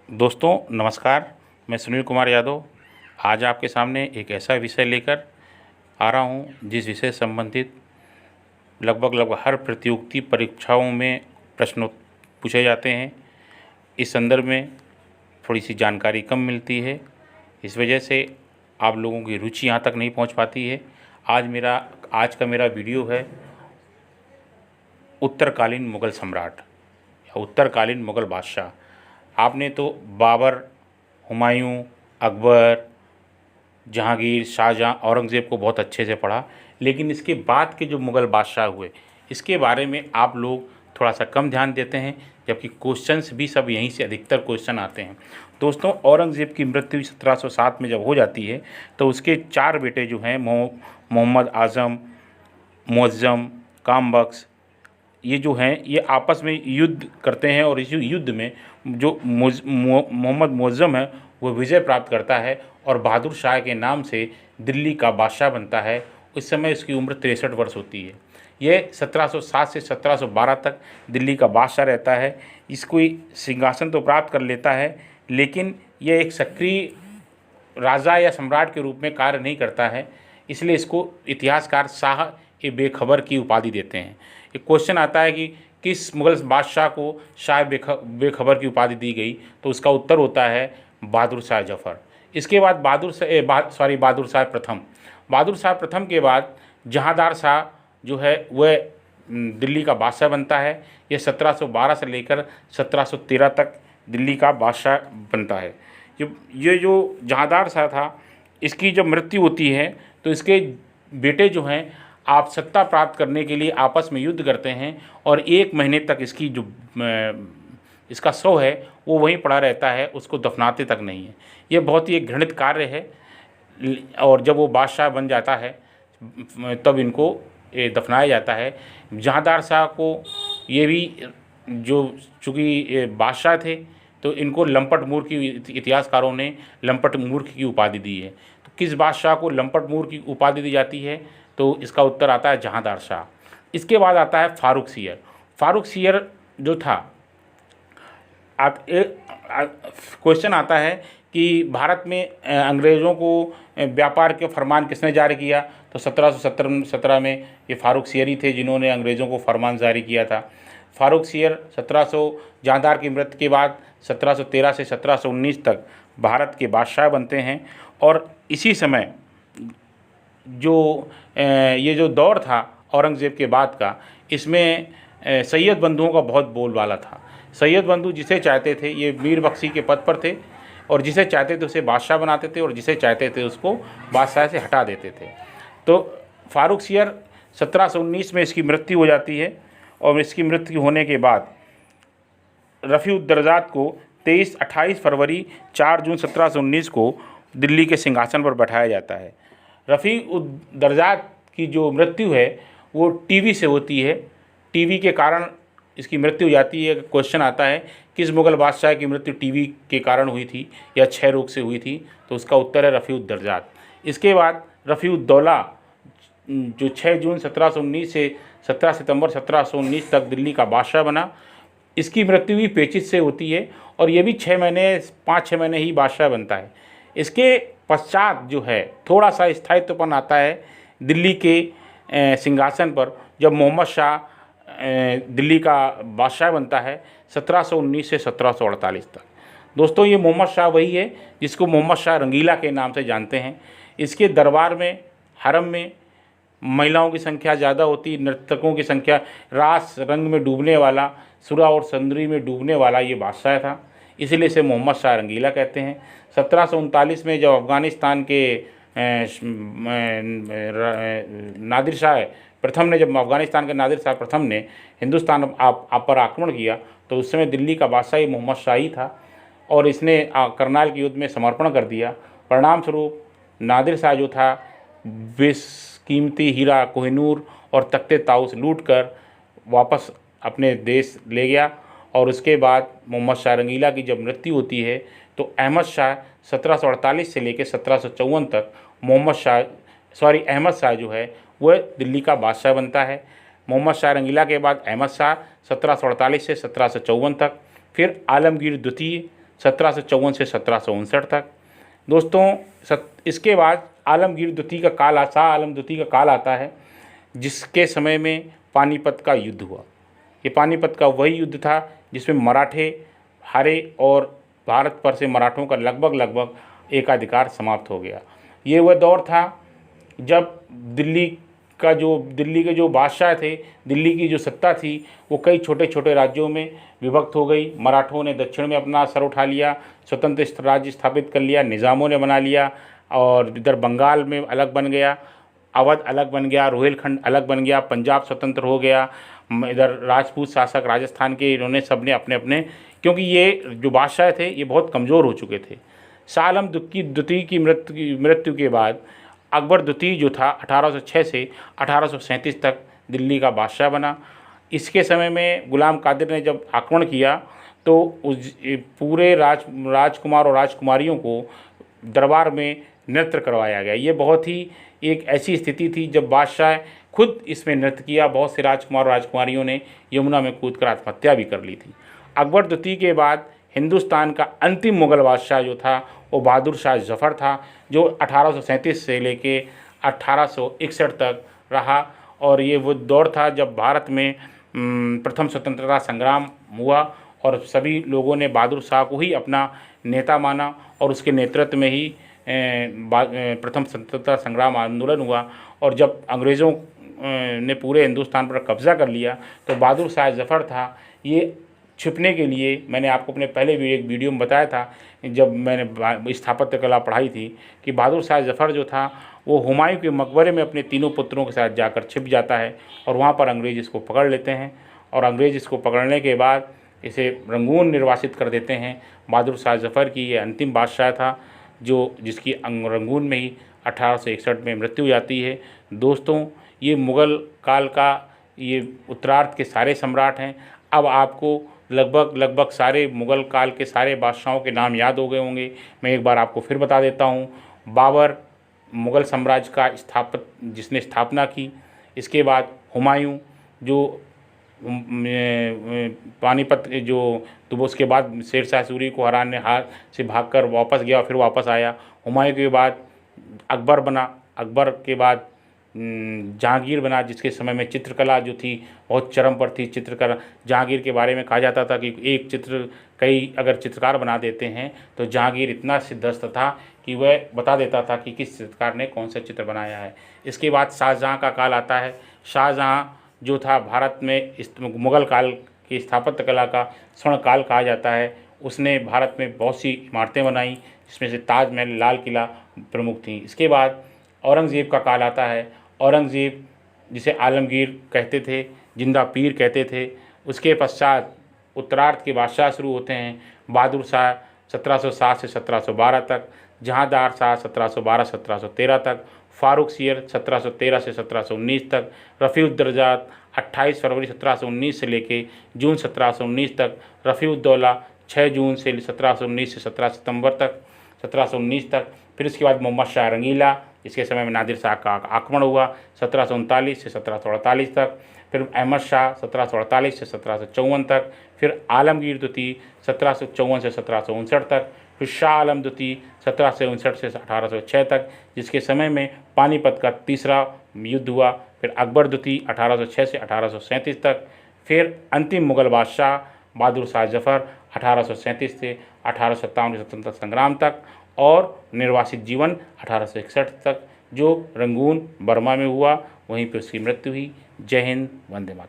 दोस्तों नमस्कार। मैं सुनील कुमार यादव आज आपके सामने एक ऐसा विषय लेकर आ रहा हूं जिस विषय से संबंधित लगभग हर प्रतियोगिता परीक्षाओं में प्रश्न पूछे जाते हैं। इस संदर्भ में थोड़ी सी जानकारी कम मिलती है, इस वजह से आप लोगों की रुचि यहाँ तक नहीं पहुँच पाती है। आज का मेरा वीडियो है उत्तरकालीन मुग़ल सम्राट या उत्तरकालीन मुग़ल बादशाह। आपने तो बाबर, हुमायूं, अकबर, जहांगीर, शाहजहां, औरंगज़ेब को बहुत अच्छे से पढ़ा, लेकिन इसके बाद के जो मुग़ल बादशाह हुए इसके बारे में आप लोग थोड़ा सा कम ध्यान देते हैं, जबकि क्वेश्चंस भी सब यहीं से अधिकतर क्वेश्चन आते हैं। दोस्तों, औरंगज़ेब की मृत्यु 1707 में जब हो जाती है तो उसके 4 बेटे जो हैं मोहम्मद आज़म, मुअज़्ज़म, कामबख्श, ये जो हैं ये आपस में युद्ध करते हैं और इस युद्ध में जो मोहम्मद मुअज़्ज़म है वो विजय प्राप्त करता है और बहादुर शाह के नाम से दिल्ली का बादशाह बनता है। उस समय इसकी उम्र 63 वर्ष होती है। ये 1707 से 1712 तक दिल्ली का बादशाह रहता है। इसको सिंहासन तो प्राप्त कर लेता है, लेकिन यह एक सक्रिय राजा या सम्राट के रूप में कार्य नहीं करता है, इसलिए इसको इतिहासकार शाह ए बेखबर की उपाधि देते हैं। एक क्वेश्चन आता है कि किस मुग़ल बादशाह को शाह बेखबर की उपाधि दी गई, तो उसका उत्तर होता है बहादुर शाह जफ़र। इसके बाद बहादुर शाह प्रथम के बाद जहांदार शाह जो है वह दिल्ली का बादशाह बनता है। यह 1712 से लेकर 1713 तक दिल्ली का बादशाह बनता है। ये जो जहांदार शाह था, इसकी जब मृत्यु होती है तो इसके बेटे जो हैं आप सत्ता प्राप्त करने के लिए आपस में युद्ध करते हैं और 1 महीने तक इसका शव है वो वहीं पड़ा रहता है, उसको दफनाते तक नहीं है। ये बहुत ही एक घृणित कार्य है और जब वो बादशाह बन जाता है तब इनको दफनाया जाता है। जहांदार शाह को ये भी जो चूँकि बादशाह थे तो इनको लंपट मूर्ख की इतिहासकारों ने लंपट मूर्ख की उपाधि दी है। तो किस बादशाह को लंपट मूर्ख की उपाधि दी जाती है, तो इसका उत्तर आता है जहांदार शाह। इसके बाद आता है फारूक सियर। फारूक सियर जो था, क्वेश्चन आता है कि भारत में अंग्रेज़ों को व्यापार के फरमान किसने जारी किया, तो 1717 में ये फारूक सियर ही थे जिन्होंने अंग्रेज़ों को फरमान जारी किया था। फारूक सियर 1700 जहांदार की मृत्यु के बाद 1713 से 1719 तक भारत के बादशाह बनते हैं। और इसी समय ये जो दौर था औरंगज़ेब के बाद का, इसमें सैयद बंधुओं का बहुत बोलबाला था। सैयद बंधु जिसे चाहते थे ये मीर बख्शी के पद पर थे और जिसे चाहते थे उसे बादशाह बनाते थे और जिसे चाहते थे उसको बादशाह से हटा देते थे। तो फारूक सियर 1719 में इसकी मृत्यु हो जाती है और इसकी मृत्यु होने के बाद रफ़ी-उद-दरजात को 28 फरवरी 4 जून 1719 को दिल्ली के सिंहासन पर बैठाया जाता है। रफ़ी-उद-दरजात की जो मृत्यु है वो टीबी से होती है। टीबी के कारण इसकी मृत्यु हो जाती है। क्वेश्चन आता है किस मुग़ल बादशाह की मृत्यु टीबी के कारण हुई थी या क्षय रोग से हुई थी, तो उसका उत्तर है रफ़ी-उद-दरजात। इसके बाद रफ़ी-उद-दौला जो 6 जून 1719 से 17 सितंबर 1719 तक दिल्ली का बादशाह बना, इसकी मृत्यु भी पेचिश से होती है और ये भी 5-6 महीने ही बादशाह बनता है। इसके पश्चात जो है थोड़ा सा स्थायित्वपन आता है दिल्ली के सिंहासन पर जब मोहम्मद शाह दिल्ली का बादशाह बनता है 1719 से 1748 तक। दोस्तों, ये मोहम्मद शाह वही है जिसको मोहम्मद शाह रंगीला के नाम से जानते हैं। इसके दरबार में, हरम में महिलाओं की संख्या ज़्यादा होती, नर्तकों की संख्या, रास रंग में डूबने वाला, सुरा और संदरी में डूबने वाला ये बादशाह था, इसीलिए इसे मोहम्मद शाह रंगीला कहते हैं। 1739 में जब अफ़गानिस्तान के नादिर शाह प्रथम ने हिंदुस्तान आप पर आक्रमण किया, तो उस समय दिल्ली का बादशाह मोहम्मद शाह ही था और इसने करनाल के युद्ध में समर्पण कर दिया। परिणाम स्वरूप नादिर शाह जो था बेशकीमती हीरा, कोहिनूर और तख्ते ताऊस लूट कर वापस अपने देश ले गया। और उसके बाद मोहम्मद शाह रंगीला की जब मृत्यु होती है तो अहमद शाह 1748 से लेकर 1754 तक अहमद शाह जो है वह दिल्ली का बादशाह बनता है। मोहम्मद शाह रंगीला के बाद अहमद शाह 1748 से 1754 तक, फिर आलमगीर द्वितीय 1754 से 1759 तक। दोस्तों इसके बाद आलमगीर द्वितीय का काल शाह आलम द्वितीय का काल आता है, जिसके समय में पानीपत का युद्ध हुआ। ये पानीपत का वही युद्ध था जिसमें मराठे हारे और भारत पर से मराठों का लगभग एकाधिकार समाप्त हो गया। ये वह दौर था जब दिल्ली के जो बादशाह थे, दिल्ली की जो सत्ता थी, वो कई छोटे छोटे राज्यों में विभक्त हो गई। मराठों ने दक्षिण में अपना सर उठा लिया, स्वतंत्र राज्य स्थापित कर लिया, निज़ामों ने बना लिया, और इधर बंगाल में अलग बन गया, अवध अलग बन गया, रोहिलखंड अलग बन गया, पंजाब स्वतंत्र हो गया, इधर राजपूत शासक राजस्थान के, इन्होंने सबने अपने अपने, क्योंकि ये जो बादशाह थे ये बहुत कमज़ोर हो चुके थे। शाह आलम द्वितीय की मृत्यु के बाद अकबर द्वितीय जो था 1806 से 1837 तक दिल्ली का बादशाह बना। इसके समय में गुलाम कादिर ने जब आक्रमण किया तो उस पूरे राजकुमार और राजकुमारियों को दरबार में नृत्य करवाया गया। ये बहुत ही एक ऐसी स्थिति थी जब बादशाह खुद इसमें नृत्य किया। बहुत से राजकुमार और राजकुमारियों ने यमुना में कूदकर आत्महत्या भी कर ली थी। अकबर द्वितीय के बाद हिंदुस्तान का अंतिम मुग़ल बादशाह जो था वो बहादुर शाह जफ़र था, जो 1837 से लेके 1861 तक रहा। और ये वो दौर था जब भारत में प्रथम स्वतंत्रता संग्राम हुआ और सभी लोगों ने बहादुर शाह को ही अपना नेता माना और उसके नेतृत्व में ही प्रथम स्वतंत्रता संग्राम आंदोलन हुआ। और जब अंग्रेज़ों ने पूरे हिंदुस्तान पर कब्ज़ा कर लिया तो बहादुर शाह जफ़र था, ये छिपने के लिए, मैंने आपको अपने पहले भी एक वीडियो में बताया था जब मैंने स्थापत्य कला पढ़ाई थी, कि बहादुर शाह जफ़र जो था वो हुमायूं के मकबरे में अपने तीनों पुत्रों के साथ जाकर छिप जाता है और वहाँ पर अंग्रेज़ इसको पकड़ लेते हैं। और अंग्रेज़ इसको पकड़ने के बाद इसे रंगून निर्वासित कर देते हैं। बहादुर शाह जफ़र की ये अंतिम बादशाह था जिसकी रंगून में ही 1861 में मृत्यु हो जाती है। दोस्तों, ये मुग़ल काल का ये उत्तरार्ध के सारे सम्राट हैं। अब आपको लगभग सारे मुग़ल काल के सारे बादशाहों के नाम याद हो गए होंगे। मैं एक बार आपको फिर बता देता हूँ। बाबर मुग़ल साम्राज्य का जिसने स्थापना की। इसके बाद हुमायूं जो पानीपत तो उसके बाद शेर शाह सूरी को हराने हार से भागकर वापस गया, फिर वापस आया। हुमायूं के बाद अकबर बना। अकबर के बाद जहांगीर बना, जिसके समय में चित्रकला जो थी बहुत चरम पर थी। चित्रकला जहांगीर के बारे में कहा जाता था कि एक चित्र कई अगर चित्रकार बना देते हैं तो जहांगीर इतना सिद्धहस्त था कि वह बता देता था कि किस चित्रकार ने कौन सा चित्र बनाया है। इसके बाद शाहजहाँ का काल आता है। शाहजहाँ जो था भारत में इस मुग़ल काल की स्थापत्य कला का स्वर्ण काल कहा जाता है। उसने भारत में बहुत सी इमारतें बनाई, जिसमें से ताजमहल, लाल किला प्रमुख थी। इसके बाद औरंगज़ेब का काल आता है। औरंगज़ेब जिसे आलमगीर कहते थे, जिंदा पीर कहते थे। उसके पश्चात उत्तरार्ध के बादशाह शुरू होते हैं। बहादुर शाह 1707 से 1712 तक, जहांदार शाह 1712-1713 तक, फारूक सियर 1713 से 1719 तक, रफ़ीउद्दर्जात 28 फरवरी 1719 से लेके जून 1719 तक, रफ़ीउद्दौला 6 जून से 1719 से 17 सितंबर तक 1719 तक। फिर उसके बाद मोहम्मद शाह रंगीला, जिसके समय में नादिर शाह का आक्रमण हुआ 1739 से 1748 तक। फिर अहमद शाह 1748 से 1754 तक। फिर आलमगीर द्वितीय 1754 से 1759 तक। फिर शाह आलम द्वितीय 1759 से 1806 तक, जिसके समय में पानीपत का तीसरा युद्ध हुआ। फिर अकबर द्वितीय 1806 से 1837 तक। फिर अंतिम मुग़ल बादशाह बहादुर शाह जफ़र 1837 से 1857 के स्वतंत्रता संग्राम तक, और निर्वासित जीवन 1861 तक, जो रंगून बर्मा में हुआ। वहीं पर उसकी मृत्यु हुई। जय हिंद, वंदे मातरम।